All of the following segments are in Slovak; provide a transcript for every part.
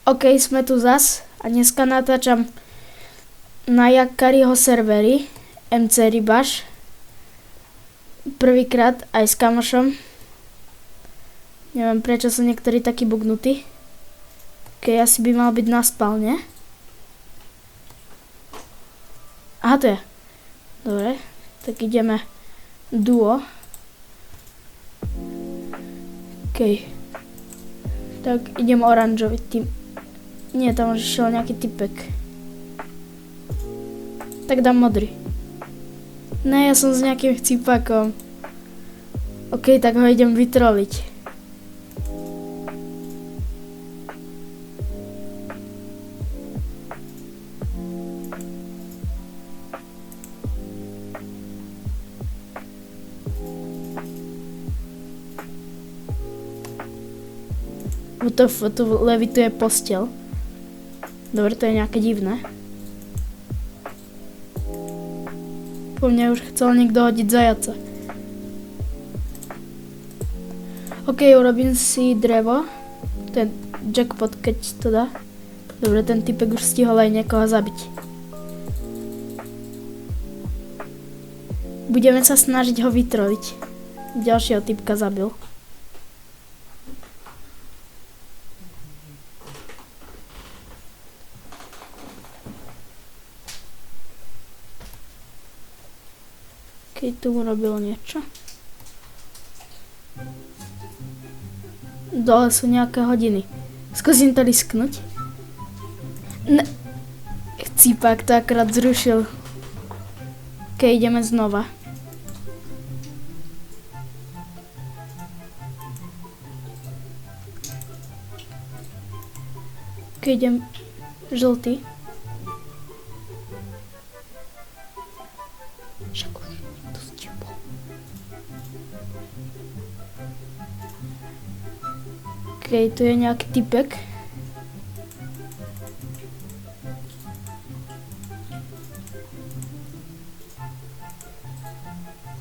OK, sme tu zas a dneska natáčam na Jakariho serveri MC Rybaš. Prvýkrát aj s kamošom. Neviem prečo sú niektorí takí bugnutí. OK, asi by mal byť na spálne. Aha, to je. Dobre, tak ideme duo. OK. Tak idem oranžový tým. Nie, tam už išiel nejaký typek. Tak dám modrý. Ne, ja som s nejakým chcípakom. OK, tak ho idem vytroliť. WTF, tu levituje posteľ. Dobre, to je nejaké divné. Po mne už chcel niekto hodiť zajaca. OK, urobím si drevo. To je jackpot, keď to dá. Dobre, ten typek už stihol aj niekoho zabiť. Budeme sa snažiť ho vytroliť. Ďalšieho typka zabil. Keď tu urobil niečo. Dole sú nejaké hodiny. Skúsim to risknúť. Ne. Chcípak to akorát zrušil. Keď ideme znova. Keď idem žltý. OK, tu je nejaký typek.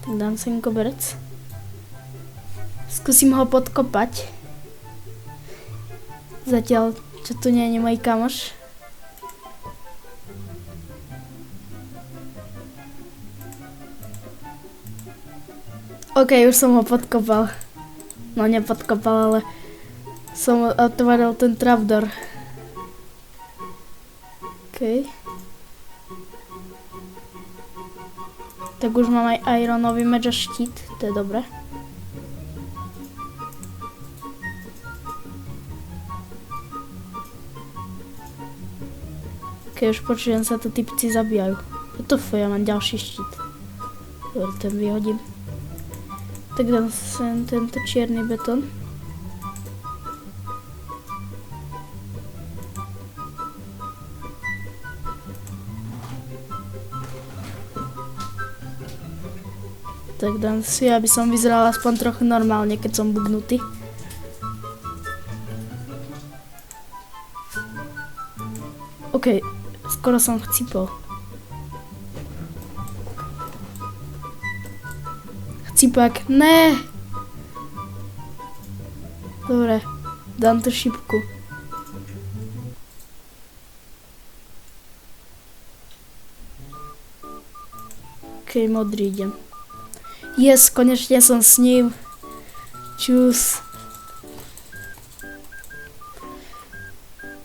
Tak dám sem koberec. Skúsim ho podkopať. Zatiaľ, čo tu nie je môj kamoš. OK, už som ho podkopal. No nepodkopal, ale som otvoril ten trapdoor. OK. Tak už mám aj ironový meč a štít, to je dobré. OK, už počujem sa tu typci zabíjajú. WTF, ja mám ďalší štít. Dobre, ten vyhodím. Tak dám sem tento čierny betón. Tak dám si, aby som vyzeral aspoň trochu normálne, keď som bugnutý. OK, skoro som chcípol. Chcípak, ne! Dobre, dám tu šipku. OK, modrý idem. Yes, konečne som s ním. Čus.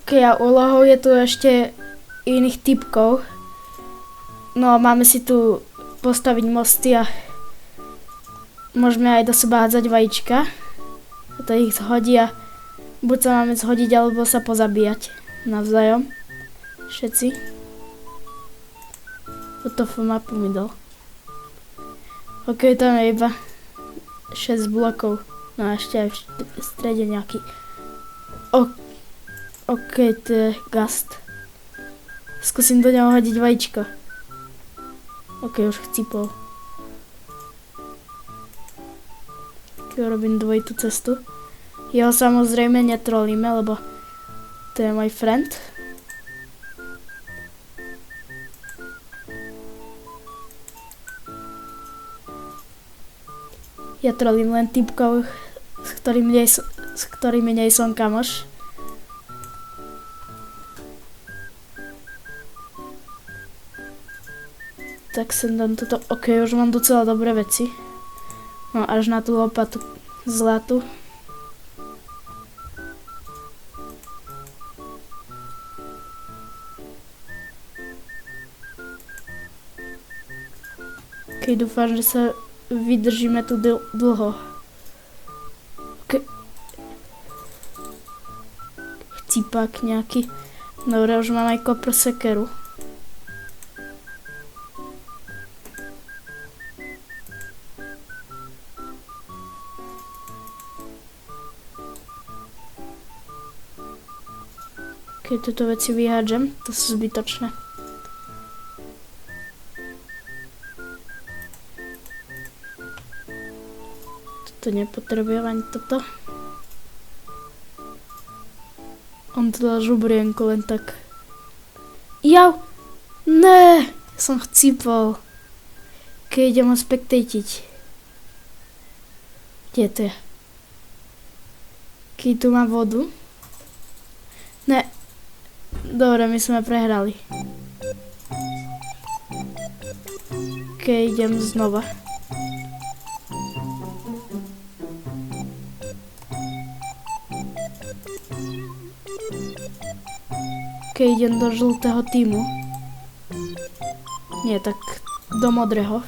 OK, a úlohou je tu ešte iných typkov. No a máme si tu postaviť mosty a môžeme aj do seba hádzať vajíčka. A to ich zhodí a buď sa máme zhodiť, alebo sa pozabíjať navzájom. Všetci. Toto mapu mi dal. OK, tam je iba 6 blokov. No a ešte aj v strede nejaký. OK, to je gast. Skúsim do neho hodiť vajíčko. OK, už chcípol. OK, robím dvojitú cestu. Jeho samozrejme netrolíme, lebo to je môj friend. Ja trolím len typkov, s ktorými nie som kamoš. Tak sem dám toto. Ok, už mám docela dobré veci. No až na tú lopatu zlatú. Ok, dúfam, že sa vydržíme tu dlho. Ok. Chcípak nejaký. Dobre, už mám aj kopr sekeru. Keď tieto veci vyhádžem, to sú zbytočné. Toto nepotrebujem ani toto. On to dal žubrienku len tak. Jau! Ne! Som chcípol. Keď idem ho spektejtiť. Kde to je? Keď tu má vodu. Ne. Dobre, my sme prehrali. Keď idem znova. Keď idem do žltého týmu. Nie, tak do modrého.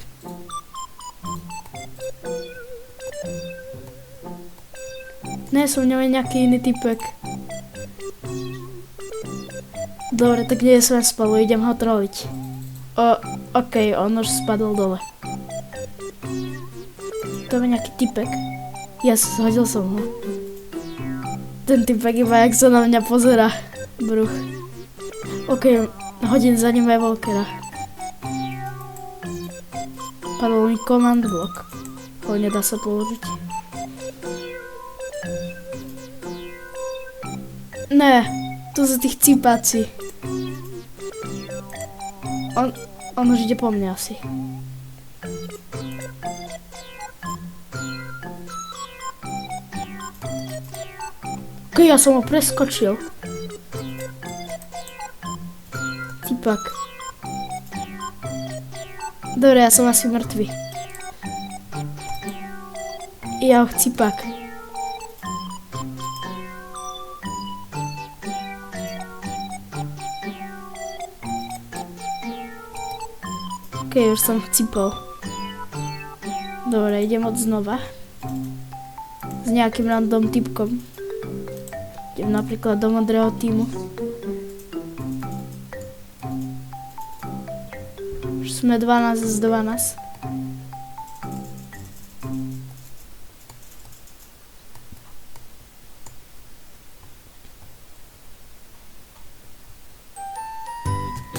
Ne, som v ňom nejaký iný typek. Dobre, tak nie sme spolu, idem ho troliť. Ok, on už spadol dole. To je nejaký typek. Hodil som ho. Ten typek iba jak sa na mňa pozerá. Bruch. Ok, hodím za ním aj Volkera. Padol mi command block. Ale nedá sa položiť. Ne, to sú tých cípáci. On už ide po mne asi. Ok, ja som ho preskočil. Cípak. Dobre, ja som asi mŕtvy. Ja ho cípak. Ok, už som chcípol. Dobre, idem od znova. S nejakým random typkom. Idem napríklad do modrého týmu. Už sme 12 z 12.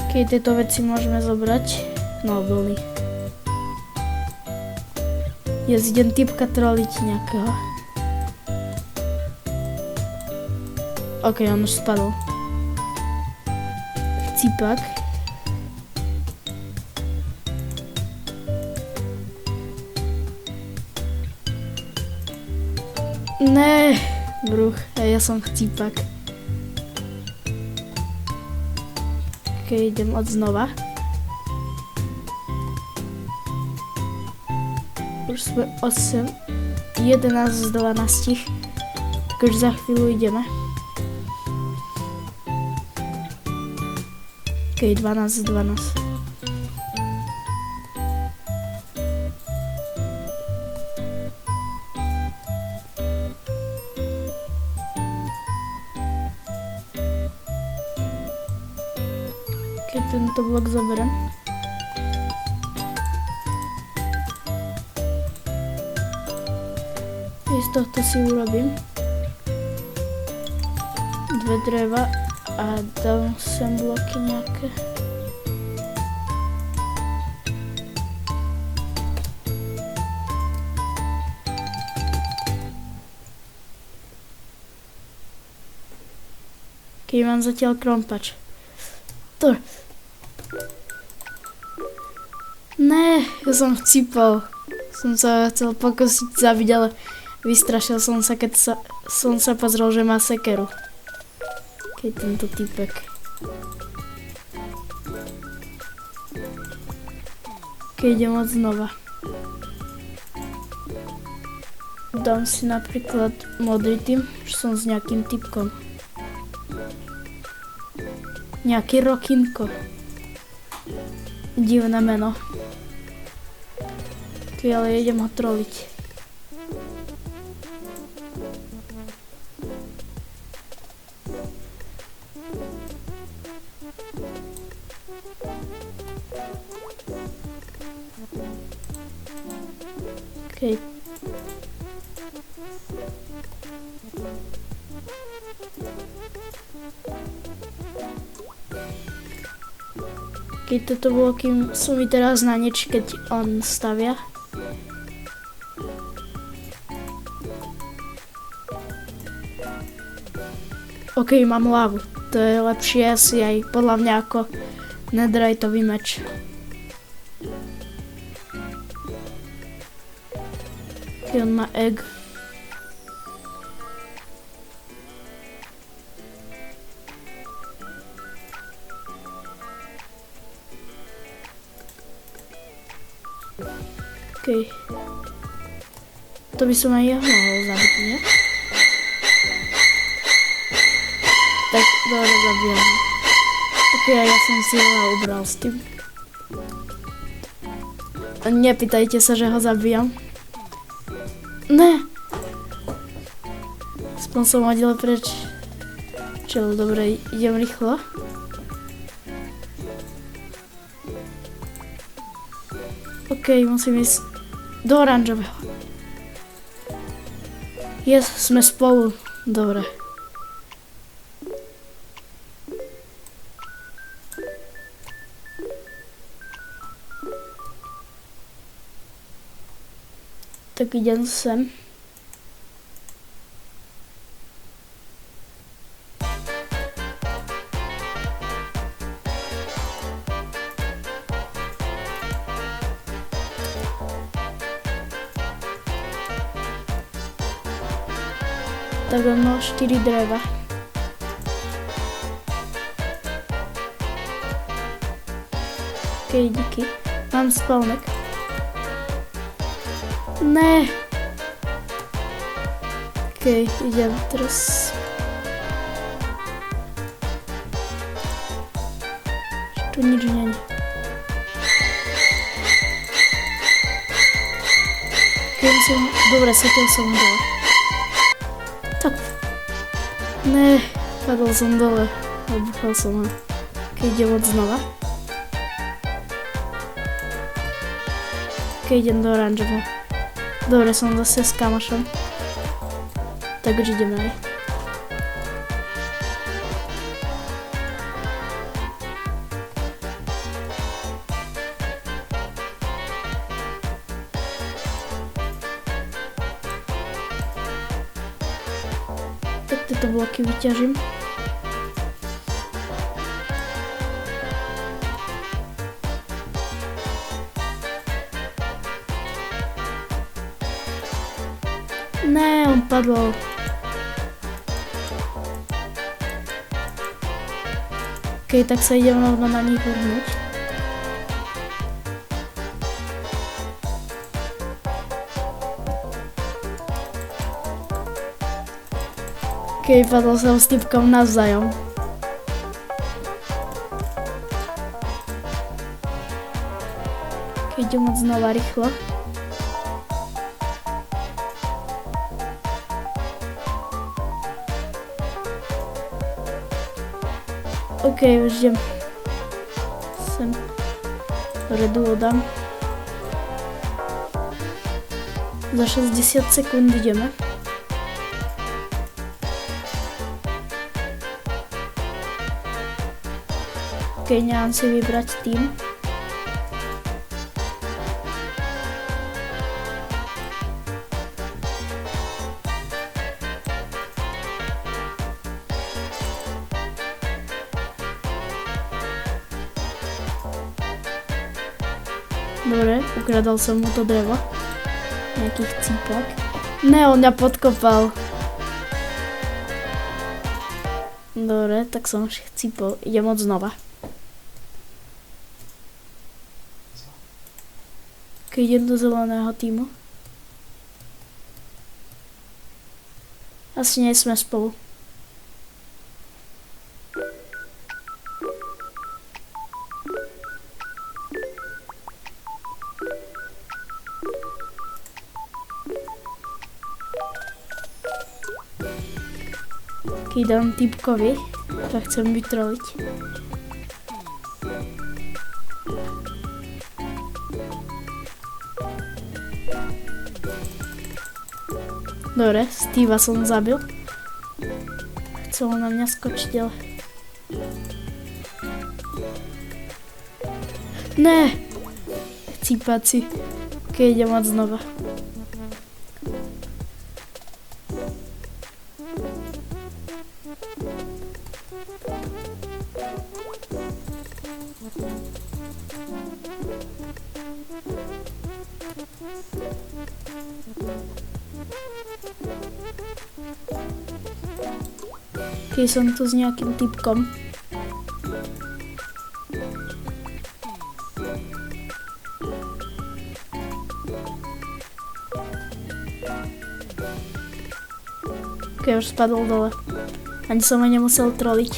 Ok, tieto veci môžeme zobrať. No, blný. Ja idem typka troliť nejakého. Ok, on už spadol. Chcípak. Ne, bruch, ja som chcípak. Ok, idem od znova. Už sme 11 z 12, tak už za chvíľu ideme. Ok, 12 z 12. Keď tento blok zoberiem. Z tohto si urobím 2 dreva a dám sem bloky nejaké. Keď mám zatiaľ krompač. To. Ne, ja som chcípal. Som sa chcel pokosiť zabiť, ale vystrašil som sa, keď som sa pozrel, že má sekeru. Keď tento typek. Keď idem od znova. Dám si napríklad modrý tým, že som s nejakým typkom. Nejaký Rokinko. Divné meno. Ale idem ho troliť. Okej. Keď toto bolo, kým som mi teraz na nič, keď on stavia. OK, mám lávu. To je lepšie asi aj podľa mňa ako netheriteový meč. Keď on má egg. OK. To by som aj ja mohol zabiť, nie? Tak, dobre, zabijem. OK, ja som si ho ubral s tým. Nepýtajte sa, že ho zabijam. Ne! Aspoň som hodil preč. Čo, dobre, idem rýchlo. OK, musím ísť do oranžového. Yes, sme spolu. Dobre. Tak idem sem. Tak ono 4 dreva. OK, díky. Mám spawnek. Ne. OK, idem teraz. Tu nič není. Dobre, setel som dole. Tak. Ne, padol som dole. Obuchal som ho. Keď idem od znova. Keď idem do oranžového. Dobre, som zase s kamošom. Tak už ideme aj. Tak tieto bloky vyťažím. Ne, on padol. OK, tak sa idem rovno na nich vrhnúť. OK, padol som s typkom navzájom. OK, idem od znova rýchlo. OK, už idem sem. Redu dám. Za 60 sekúnd ideme. OK, nemám si vybrať tým. Dobre, ukradal som mu to drevo. Nejakých cípak. Ne, on mňa podkopal. Dobre, tak som chcípol. Idem od znova. Keď idem do zeleného týmu. Asi nie sme spolu. Keď dám typkovi, tak chcem vytroliť. Dobre, Steva som zabil. Chcel na mňa skočiť, ale... Ne! Cípaci. Keď idem mať znova. Keď som tu s nejakým typkom. Keď už spadol dole. Ani som ho nemusel troliť.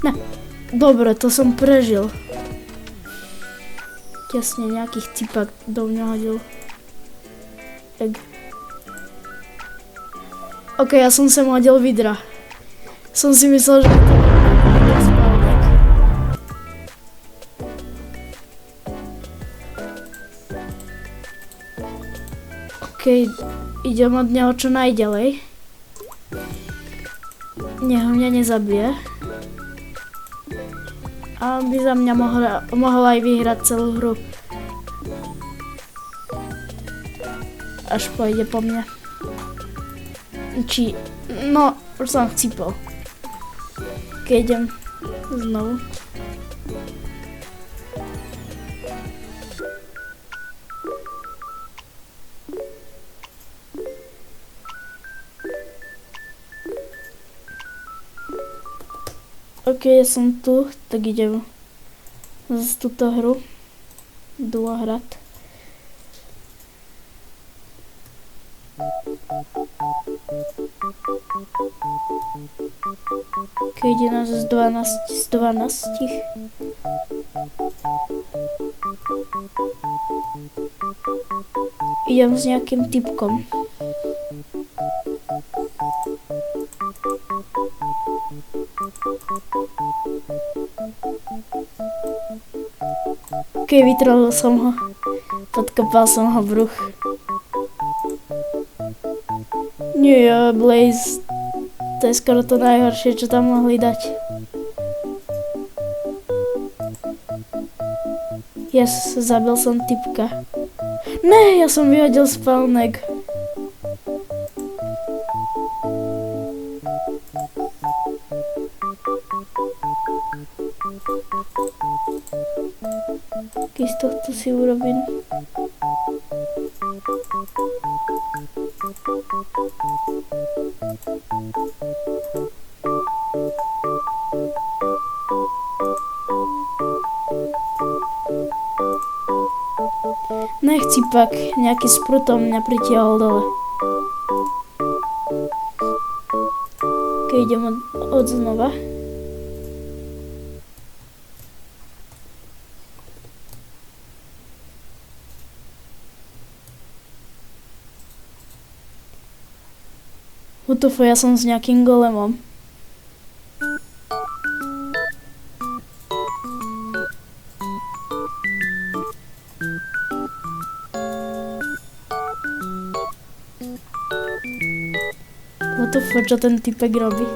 Ne. Dobre, to som prežil. Jasne, nejakých typak do mňa hodil. Tak. Ok, ja som sem hodil vidra. Som si myslel, že to je spálnik. Ok, idem od neho čo najďalej. Nech ho mňa nezabije. A by za mňa mohol aj vyhrať celú hru. Až pôjde po mne. No, už som chcípol. Keď idem znovu. Ok, ja som tu, tak idem z túto hru. Duo hrať. Keď ide nás z 12. Idem s nejakým typkom. Keď vytrolil som ho, podkopal som ho bruch. Nie, Blaze, to je skoro to najhoršie, čo tam mohli dať. Yes, zabil som typka. Ne, ja som vyhodil spawnek. Keď z tohto si urobím. Nechci pak, nejaký sprutom mňa pritiahol dole. Keď idem od znova. Utufo, ja som s nejakým golemom. Utufo, čo ten typek robí?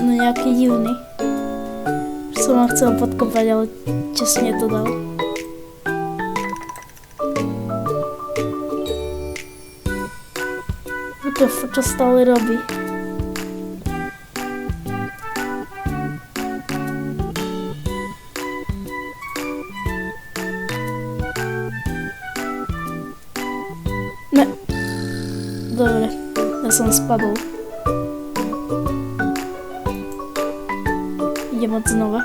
No nejaký divný. Som ho chcel podkopať, ale časne to dal. Utufo, čo stále robí? Dobre, Ja som spadol. Idem od znova.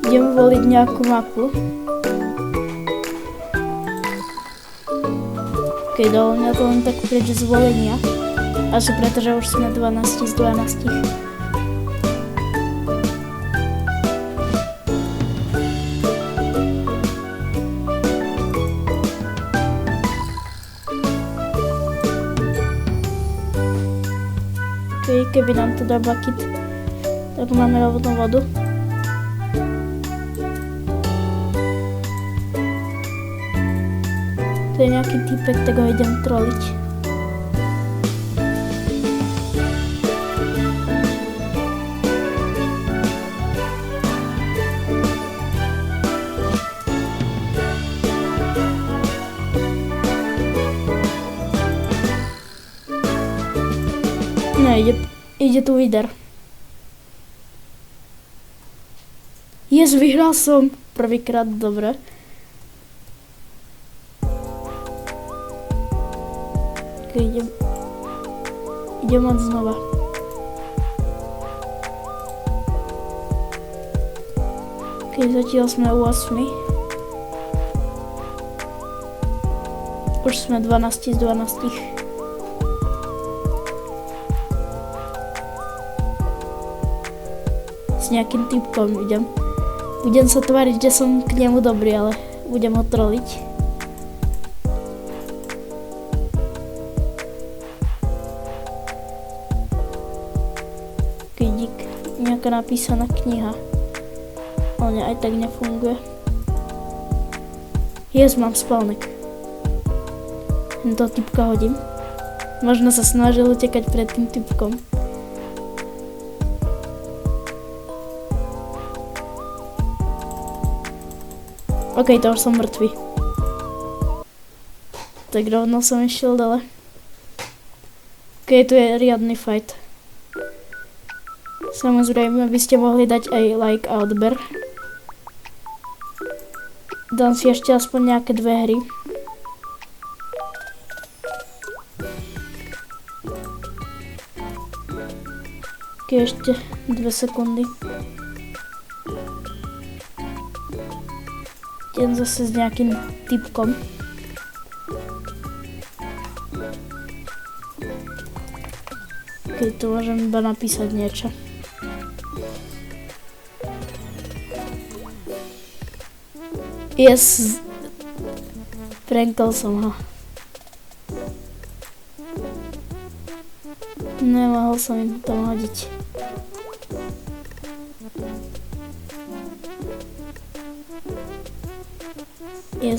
Idem voliť nejakú mapu. Keď dalo mňa to len tak preč zvolenia. Asi pretože už sme 12 z 12. Keby nám to dá bucket, tak máme rovnú vodu. To je nejaký typek, tak ho idem troliť. No, ide tu líder. Vyhral som prvýkrát, dobre. Idem od znova. Zatiaľ sme u 8. Už sme 12 z 12. S nejakým typkom idem. Budem sa tváriť, že som k nemu dobrý, ale budem ho troliť. Dík, nejaká napísaná kniha. Ale aj tak nefunguje. Mám spálnek. Tento typka hodím. Možno sa snažil utekať pred tým typkom. OK, to už som mŕtvy. Tak rovno som išiel dole. OK, tu je riadny fight. Samozrejme, by ste mohli dať aj like a odber. Dám si ešte aspoň nejaké 2 hry. OK, ešte 2 sekundy. Idem zase s nejakým typkom. Keď tu môžem iba napísať niečo. Prankol som ho. Nemohol som im tam hodiť.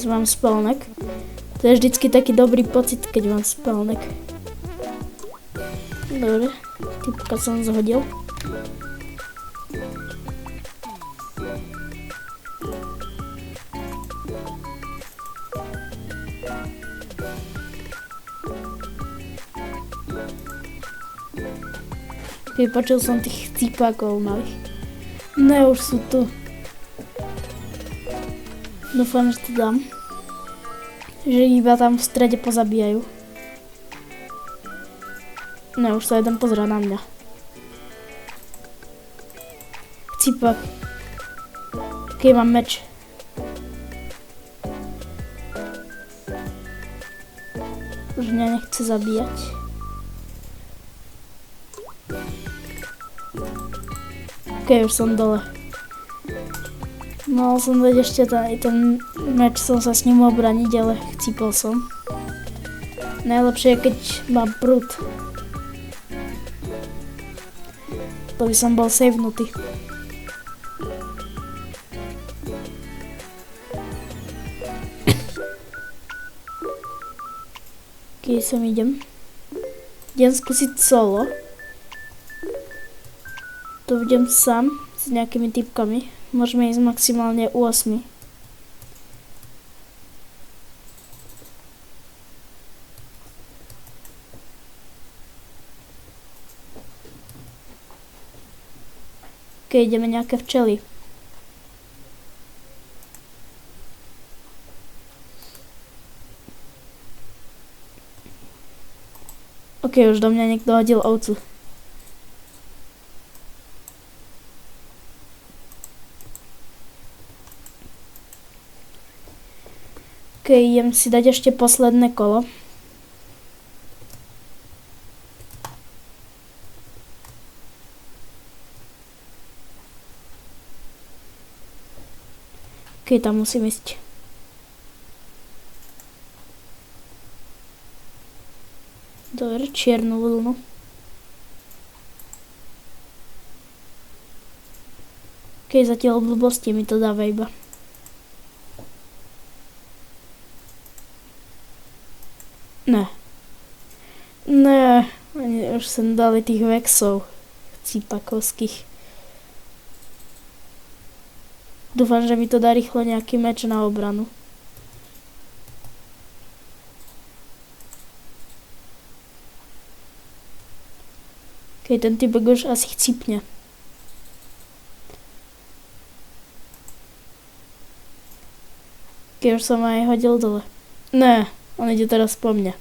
Mám spálnek. To je vždycky taký dobrý pocit, keď mám spálnek. Dobre, typka som zhodil. Počul som tých typákov malých. Ne, už sú tu. Dúfam, že to dám. Že iba tam v strede pozabíjajú. Ne, už sa jeden pozerá na mňa. Cipák. Keď mám meč. Už mňa nechce zabíjať. OK, už som dole. Mal som dať ešte ten meč, som sa s ním obraniť, ale chcípol som. Najlepšie je, keď mám prúd. To by som bol savenutý. Keď som idem skúsiť solo. Tu idem sám s nejakými typkami. Môžeme ísť maximálne 8. Keď ideme nejaké včely. Ok, už do mňa niekto hodil ovcu. Ok, idem si dať ešte posledné kolo. Ok, tam musím ísť. Dobre, čiernu vlnu. Ok, zatiaľ blbosti mi to dáva iba. Ne. Ne, oni už sem dali tých vexov cípakovských. Dúfam, že mi to dá rýchlo nejaký meč na obranu. Keď ten typek už asi chcípne. Keď už som aj hodil dole. Ne, on ide teraz po mne.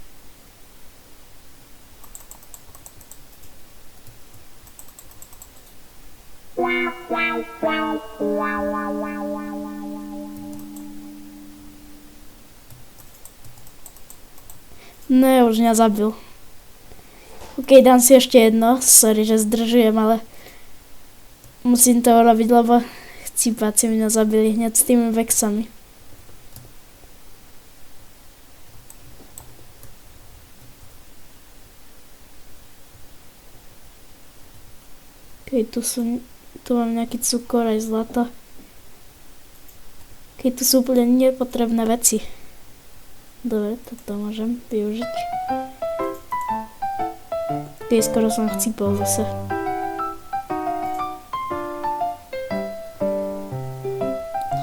Ne, už mňa zabil. Ok, dám si ešte jedno. Sorry, že zdržujem, ale musím to urobiť, lebo chcípáci mňa zabili hneď s tými vexami. Ok, tu mám nejaký cukor aj zlato. Ok, tu sú úplne nepotrebné veci. Dobre, toto môžem využiť. Ok, skoro som chcípol zase.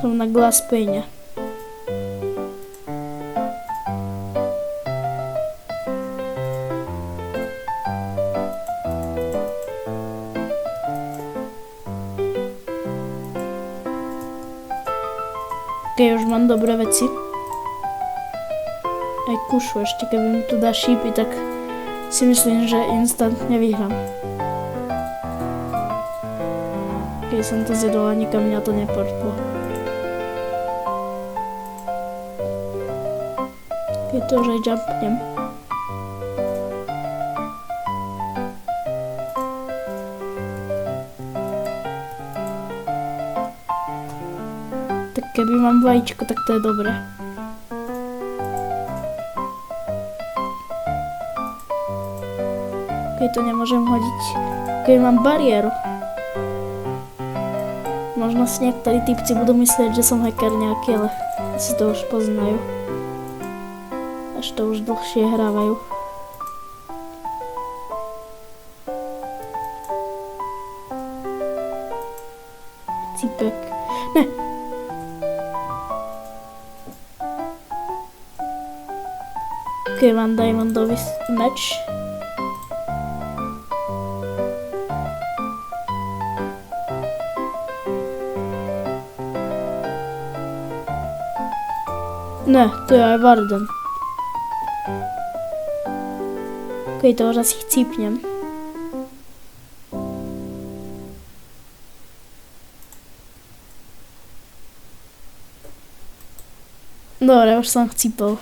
Som na glass pane. Ok, už mám dobré veci. Aj kušu ešte, keby mi tu dá šípy, tak si myslím, že instantne vyhrám. Keď som to zjedol a nikam mňa to neportlo. Keď to už aj jumpnem. Tak keby mám vajíčko, tak to je dobré. Keď to nemôžem hodiť, keď mám bariéru. Možno si niektorí typci budú myslieť, že som hacker nejaký, ale si to už poznajú. Až to už dlhšie hrávajú. Cipek. Ne! Ok, mám diamondový meč. Ne, to je aj Warden. Ok, to už asi chcípnem. Dobre, už som chcípol.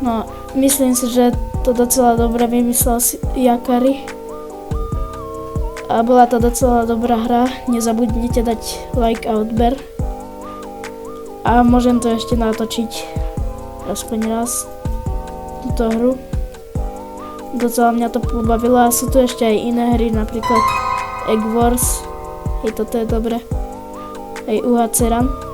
No, myslím si, že to docela dobre vymyslel si Jakari. A bola to docela dobrá hra. Nezabudnite dať like a odber. A môžem to ešte natočiť aspoň raz, túto hru. Docela mňa to pobavilo a sú tu ešte aj iné hry, napríklad Egg Wars. Hej, toto je dobre. Aj UHC Run.